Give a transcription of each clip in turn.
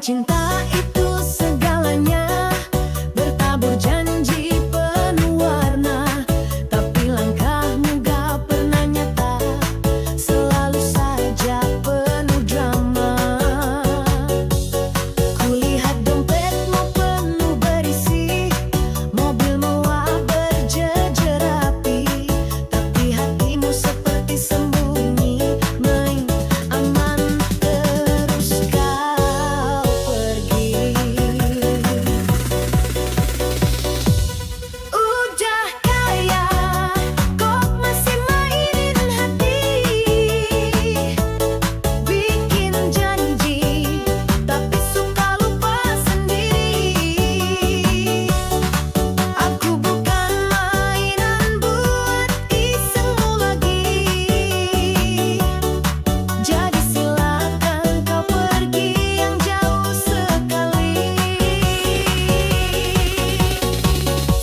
Cinta itu segalanya, bertabur janji penuh warna. Tapi langkahmu gak pernah nyata, selalu saja penuh drama. Kulihat dompetmu penuh berisi, mobil mewah berjejer rapi. Tapi hatimu seperti sembunyi, main aman terus kau pergi. Udah kaya, kok masih mainin hati, bikin janji, tapi suka lupa sendiri. Aku bukan mainan buat isengmu lagi, jadi silakan kau pergi yang jauh sekali.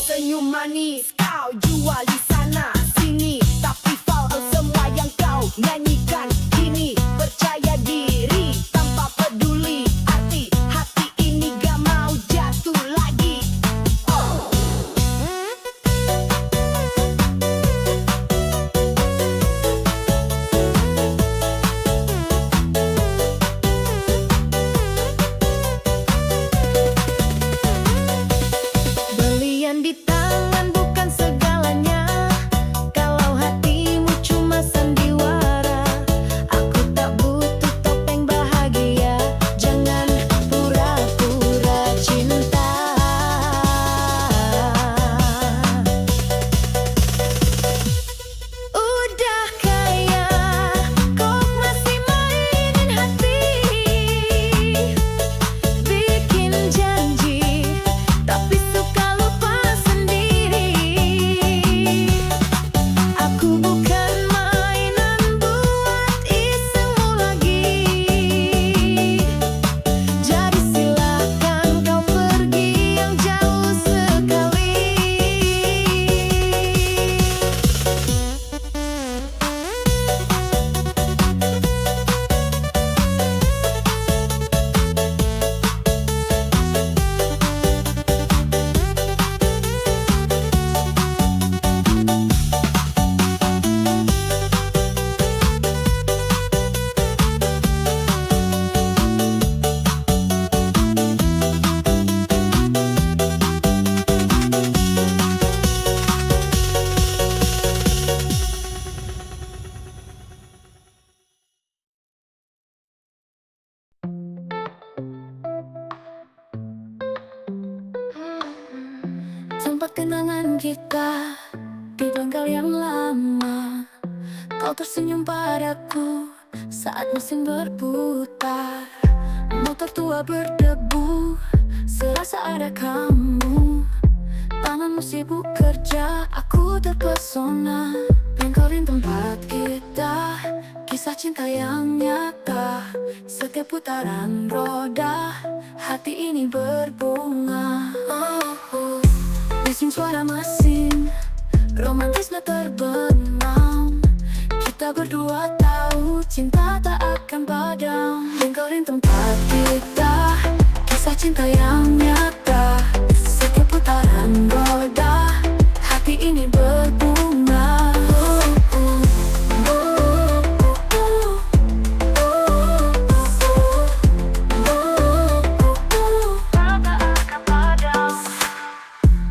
Senyum manis kau jual di sana sini, tapi false semua yang kau nyanyikan kini. Percaya diri tanpa peduli arti, hati ini gak mau jatuh lagi. Belian di tangan bukan segalanya, kalau hatimu cuma sandiwara. Aku tak butuh topeng bahagia, jangan pura-pura cinta. Udah kaya, kok masih mainin hati, bikin janji, tapi suka lupa sendiri. Aku bukan mainan buat isengmu lagi, jadi silakan kau pergi yang jauh sekali. Tempat kenangan kita di bengkel yang lama, kau tersenyum padaku saat mesin berputar. Motor tua berdebu, serasa ada kamu. Tanganmu sibuk kerja, aku terpesona. Bengkelin tempat kita, kisah cinta yang nyata. Setiap putaran roda, hati ini berbunga. Bising suara mesin, romantisme terbenam. Kita berdua tahu cinta tak akan padam. Bengkelin tempat kita, kisah cinta yang nyata. Setiap putaran roda, hati ini berbunga.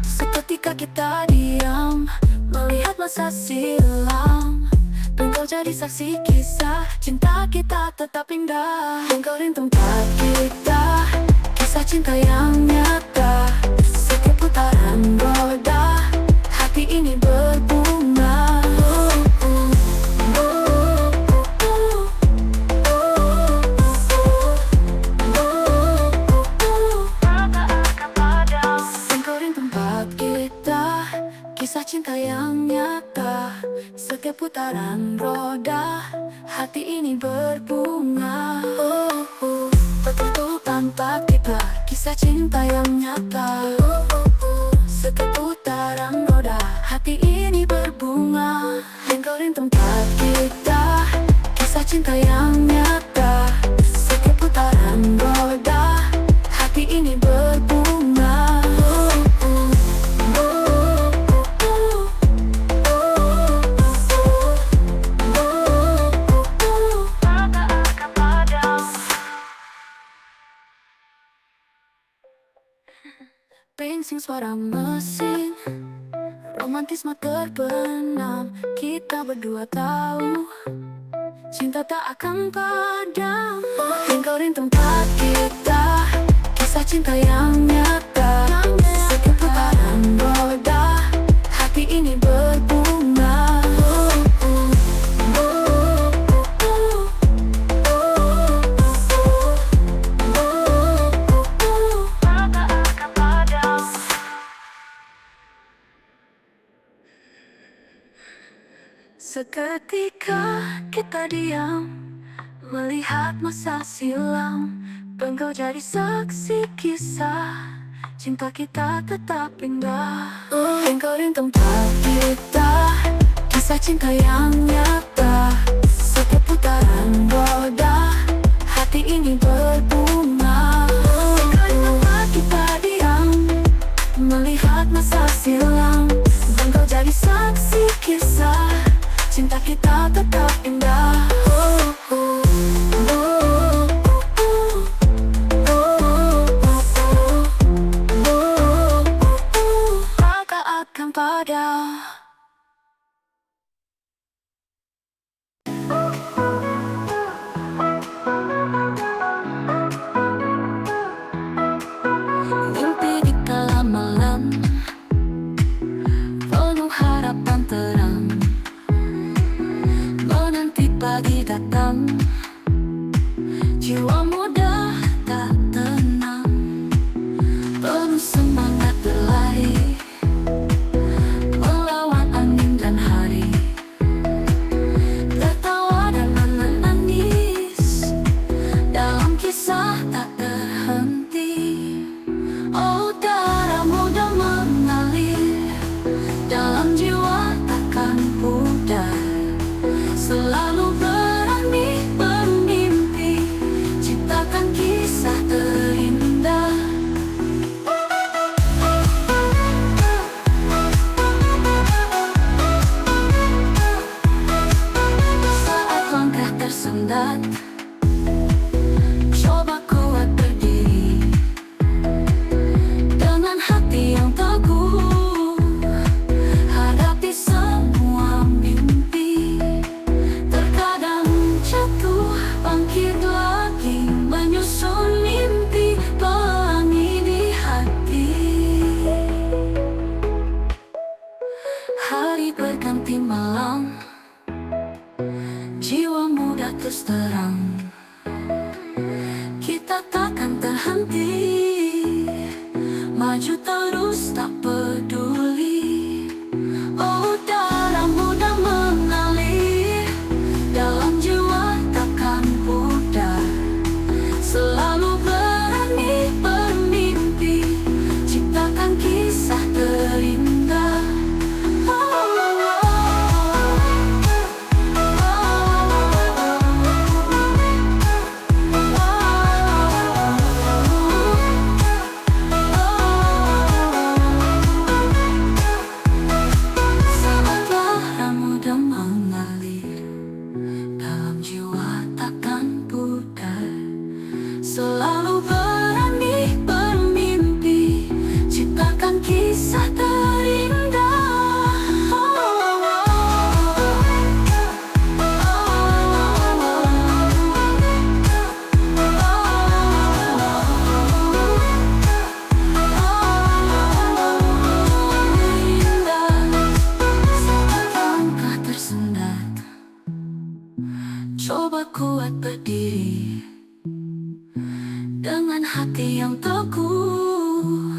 Seketika kita diam, melihat masa silam. Bengkel jadi saksi kisah cinta kita tetap indah. Bengkelin tempat kita, kisah cinta yang nyata. Setiap putaran roda, hati ini berbunga. Bengkelin tempat kita, kisah cinta yang nyata. Setiap putaran roda, hati ini berbunga. Betul tanpa kita, kisah cinta yang nyata. Setiap putaran roda, hati ini berbunga. Bengkelin tempat kita, kisah cinta yang nyata. Setiap putaran roda, ringsing suara mesin, romantisme terbenam. Kita berdua tahu cinta tak akan padam. Lingkarin tempat kita, kisah cinta yang nyata. Setiap putaran roda, hati ini berbunga. Seketika kita diam, melihat masa silam. Engkau jadi saksi kisah, cinta kita tetap indah. Lingkarin tempat kita, kisah cinta yang nyata. Setiap putaran roda, hati ini berbunga. Lingkarin tempat kita diam, melihat masa silam. Engkau jadi saksi kisah, cinta kita tetap indah. Tak akan padam. Mimpi di kala malam, penuh harapan terang. Menanti pagi datang, jiwa muda tak tenang. Penuh semangat berlari, melawan angin dan hari. Tertawa dan menangis, dalam kisah tak terhenti. Oh, darah muda mengalir, dalam jiwa takkan pudar. Selalu berani bermimpi, ciptakan kisah terindah. Saat langkah tersendat, coba kuat berdiri. Dengan hati yang teguh, hadapi semua mimpi. Terkadang jatuh, bangkit lagi, menyusun mimpi, pelangi di hati. Hari berganti malam, jiwa muda terus terang. Kita takkan terhenti, maju terus tak peduli. Oh, darah muda mengalir, dalam jiwa takkan pudar. Selalu berani bermimpi, ciptakan kisah terindah. Saat darah muda mengalir, dalam jiwa takkan pudar. Selalu berani bermimpi, ciptakan kisah terindah. Saat langkah tersendat, coba kuat berdiri. Dengan hati yang teguh,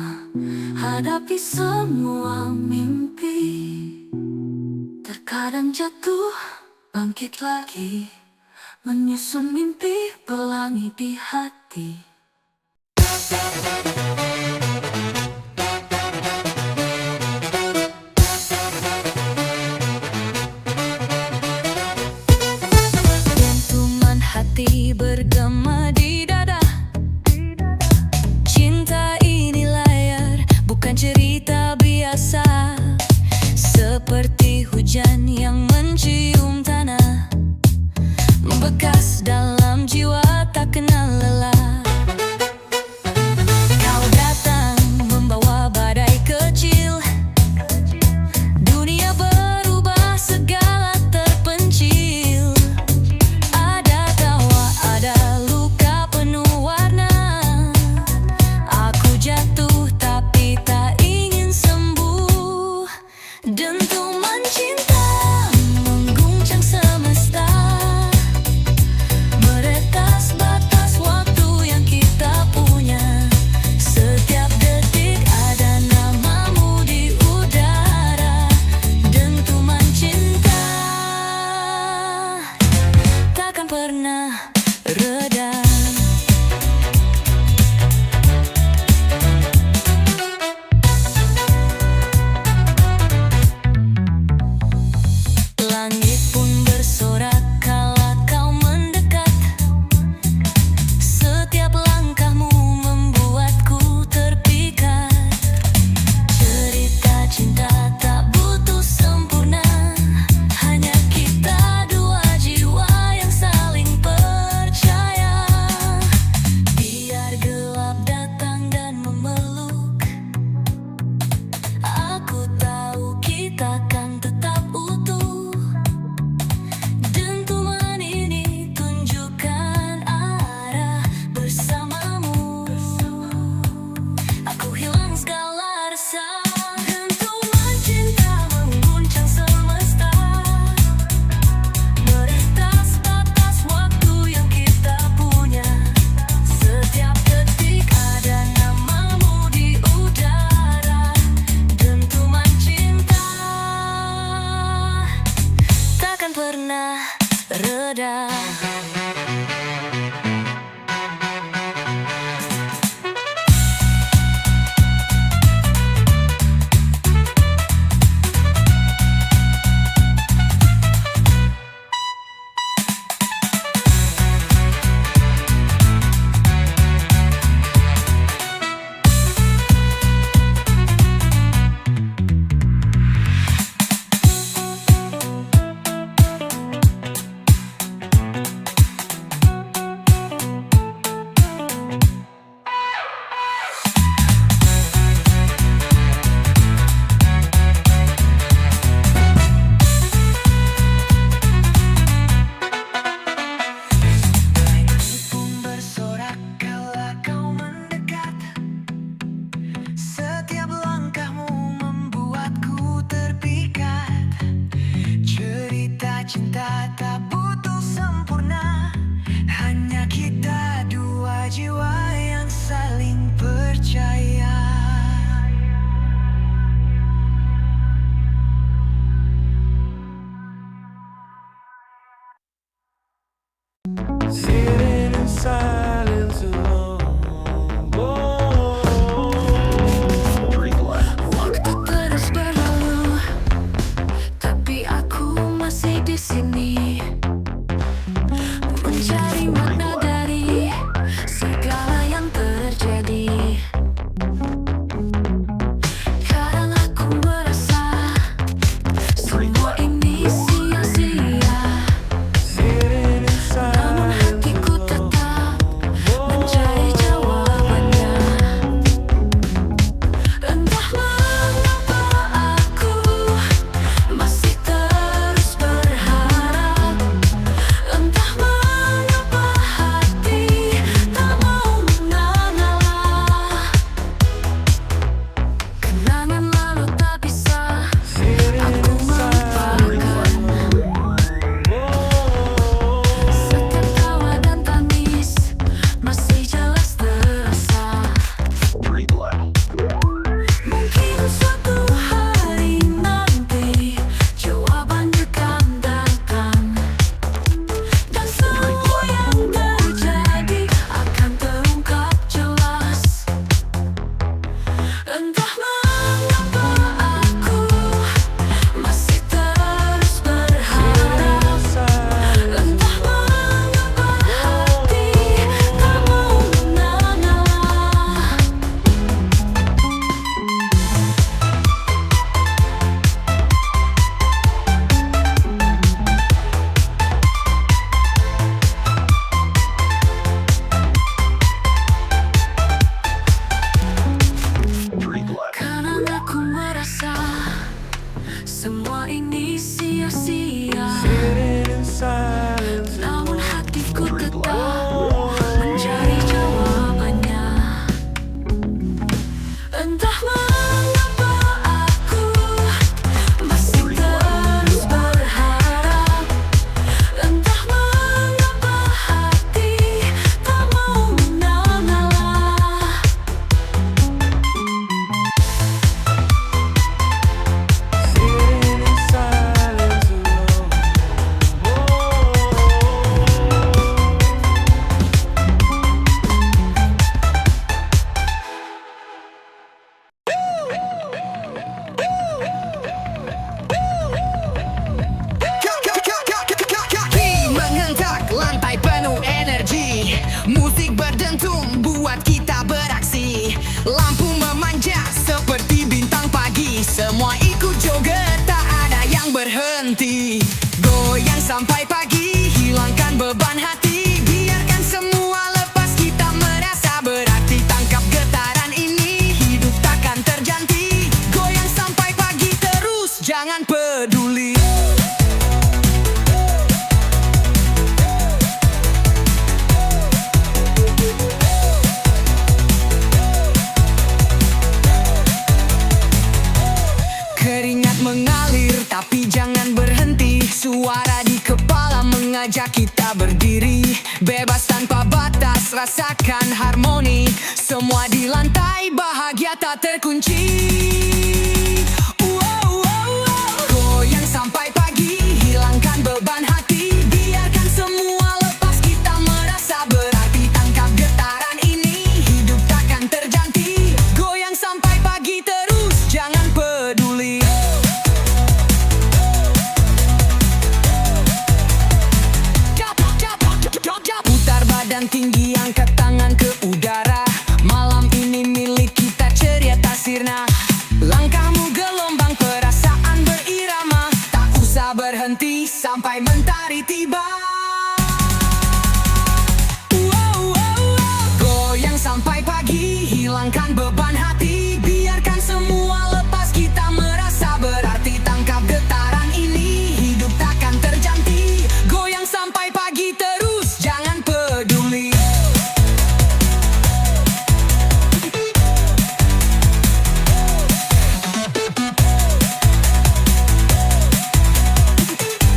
hadapi semua mimpi. Terkadang jatuh, bangkit lagi, menyusun mimpi, pelangi di hati. Dentuman hati bergema di dada. Cinta ini layar, bukan cerita biasa. Seperti hujan yang mencium tanah, membekas dalam jiwa tak kenal lelah. ajak kita berdiri, bebas tanpa batas, rasakan harmoni. Semua di lantai, bahagia tak terkunci. Goyang sampai pagi, hilangkan beban hati. Biarkan semua lepas, kita merasa berarti. Tangkap getaran ini, hidup takkan terganti. Goyang sampai pagi terus, jangan peduli. Putar badan tinggi, angkat tangan ke udara. Malam ini milik kita, ceria tak sirna. Langkahmu gelombang, perasaan berirama. Tak usah berhenti sampai mentari tiba. Goyang sampai pagi, hilangkan beban hati. Biarkan semua lepas, kita merasa berarti. Tangkap getaran ini, hidup takkan terganti. Goyang sampai pagi terus, jangan peduli.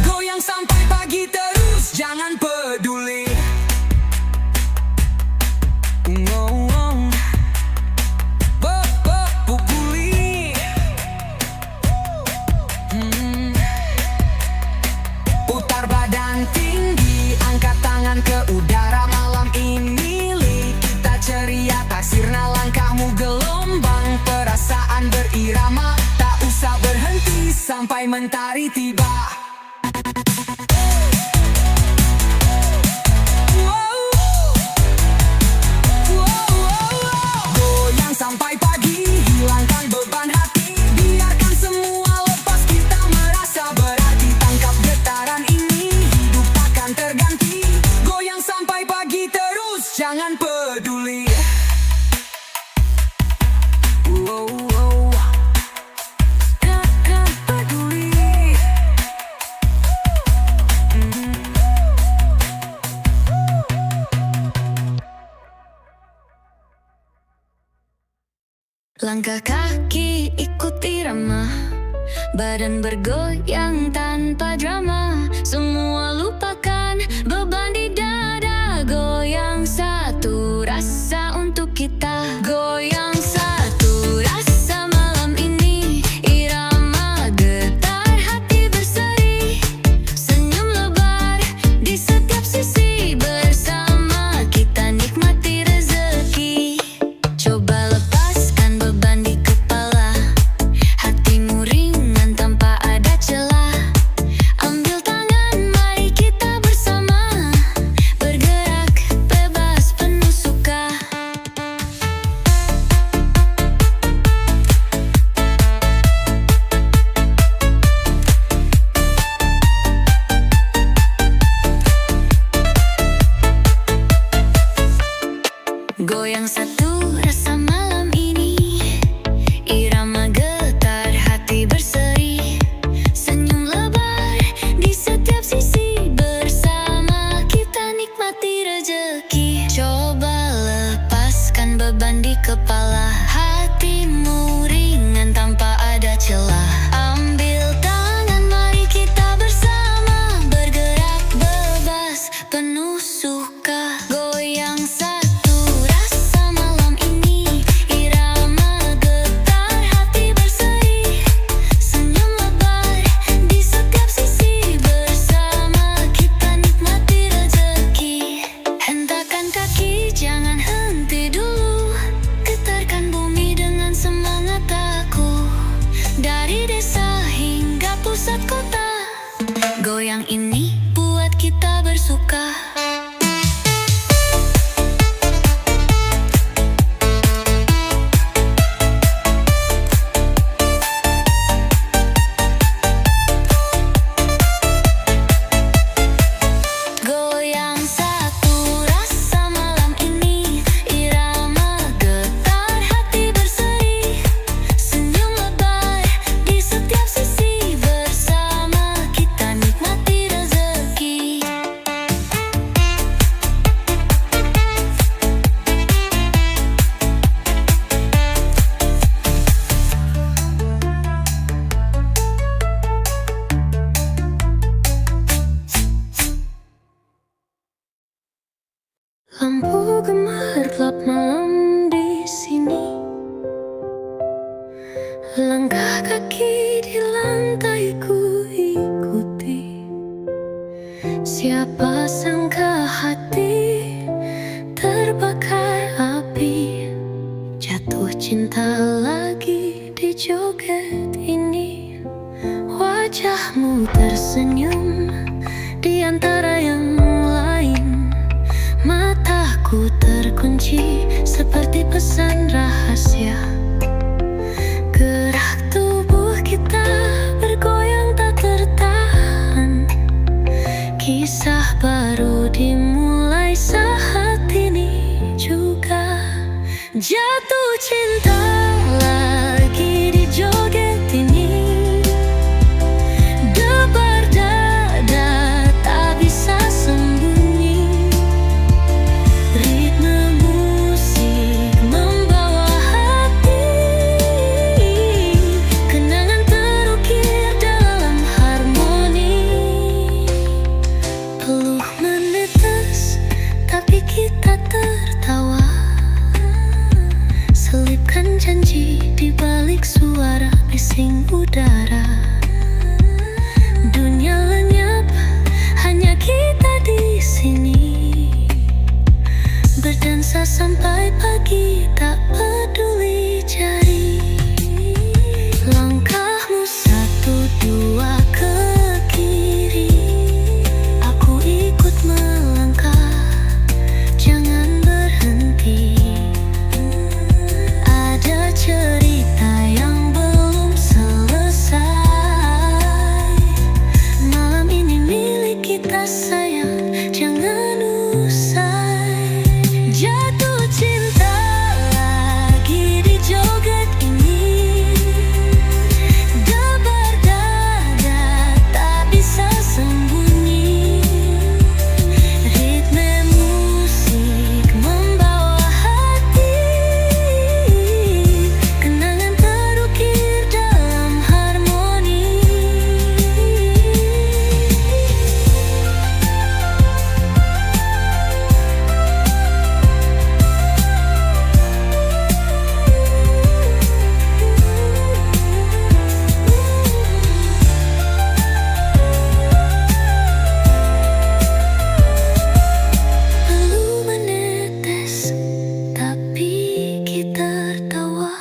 Goyang sampai pagi terus, jangan peduli. Putar badan tinggi, angkat tangan ke udara. Malam ini milik kita, ceria tak sirna. Langkahmu gelombang, perasaan berirama. Tak usah berhenti sampai mentari tiba. Goyang sampai pagi, hilangkan beban hati. Biarkan semua lepas, kita merasa berarti. Tangkap getaran ini, hidup takkan terganti. Goyang sampai pagi terus, jangan peduli. Takkan peduli. Langkah kaki ikut irama, badan bergoyang tanpa drama. Semua lupakan beban di dada. Goyang satu rasa untuk kita. Goyang satu rasa malam ini. Irama getar hati berseri. Senyum lebar di setiap sisi. Bersama kita nikmati rezeki. Coba lepaskan beban di kepala. Hatimu ringan tanpa ada celah. Ambil tangan, mari kita bersama. Bergerak bebas penuh suka. Langkah kaki di lantai ku ikuti, siapa sangka hati terbakar api. Jatuh cinta lagi di joget ini. Wajahmu tersenyum di antara yang lain. Mataku terkunci seperti pesan rahasia. Gerak tubuh kita bergoyang tak tertahan. Kisah baru dimulai saat ini juga. Jatuh cinta lagi di joget ini. Debar dada tak bisa sembunyi. Ritme musik membawa hati. Kenangan terukir dalam harmoni. Peluh menetes tapi kita tertawa. Selipkan janji di balik suara bising udara. Dunia lenyap, hanya kita di sini. Berdansa sampai pagi, tak peduli jari. Langkahmu satu dua ke kiri, aku ikut melangkah, jangan berhenti. Ada cerita yang belum selesai. Malam ini milik kita sayang, jangan usai. Jatuh cinta lagi di joget ini. Debar dada tak bisa sembunyi. Ritme musik membawa hati. Kenangan terukir dalam harmoni. Lalu menetes, tapi kita tertawa.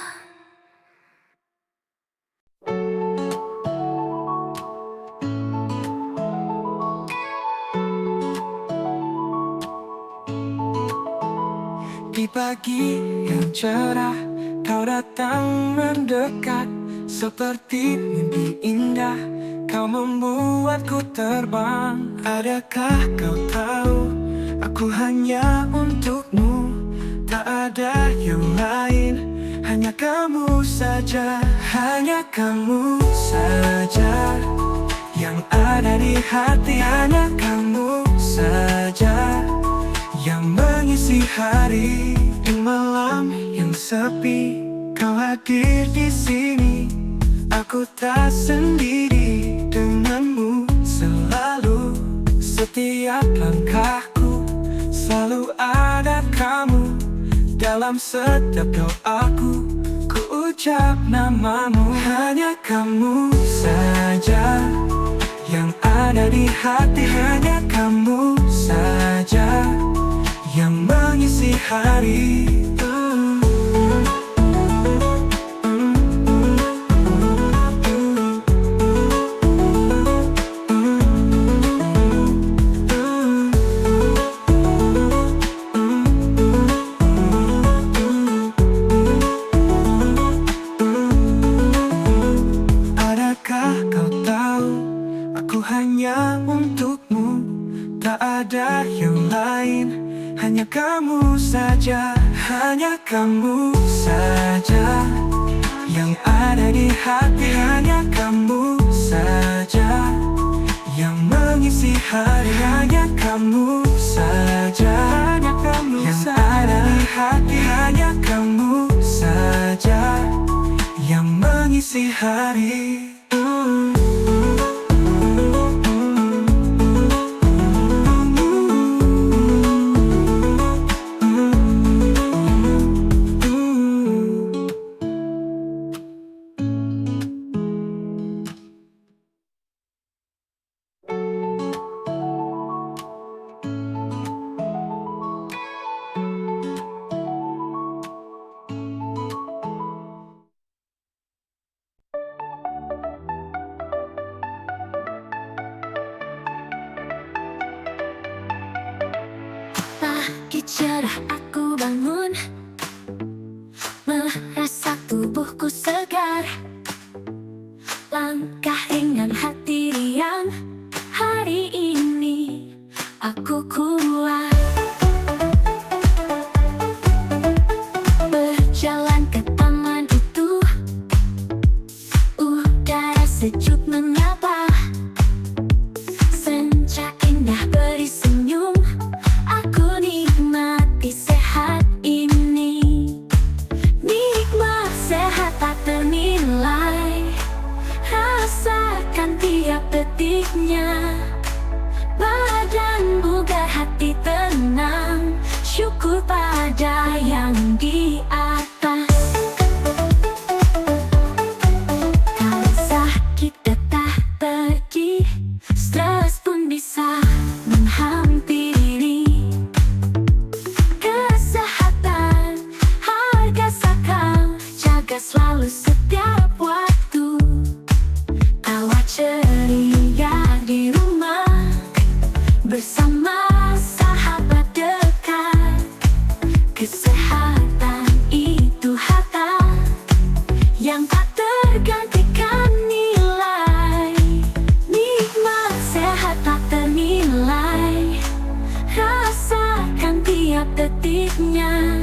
Di pagi yang cerah, kau datang mendekat. Seperti mimpi indah, kau membuatku terbang. Adakah kau tahu, aku hanya untukmu. Tak ada yang lain, hanya kamu saja. Hanya kamu saja yang ada di hati. Hanya kamu saja yang mengisi hari. Di malam yang sepi, kau hadir di sini. Aku tak sendiri, denganmu selalu. Setiap langkahku selalu ada kamu. Dalam setiap doaku, ku ucap namamu. Hanya kamu saja yang ada di hati. Hanya kamu saja yang mengisi hari. Adakah kau tahu, aku hanya untukmu. Tak ada yang lain, hanya kamu saja. Hanya kamu saja yang ada di hati. Hanya kamu saja yang mengisi hari. Hanya kamu saja, hanya kamu yang ada di hati. Hanya kamu saja yang mengisi hari. cerah aku bangun, merasa tubuhku segar. Langkah ringan hati riang, hari ini aku kuat. Berjalan ke taman itu, udara sejuk menyapa. Senja indah beri senyum, aku nikmati sehat ini. Nikmat sehat tak ternilai, rasakan tiap detiknya. Badan bugar, hati tenang, syukur pada yang di atas. Kalau sakit datang pergi, stres pun bisa menghampiri. Kesehatan harga sakal, jaga selalu setiap waktu. Tawa ceria di rumah, bersama sahabat dekat. Kesehatan itu harta yang tak tergantikan nilai. Nikmat sehat tak ternilai, rasakan tiap detiknya.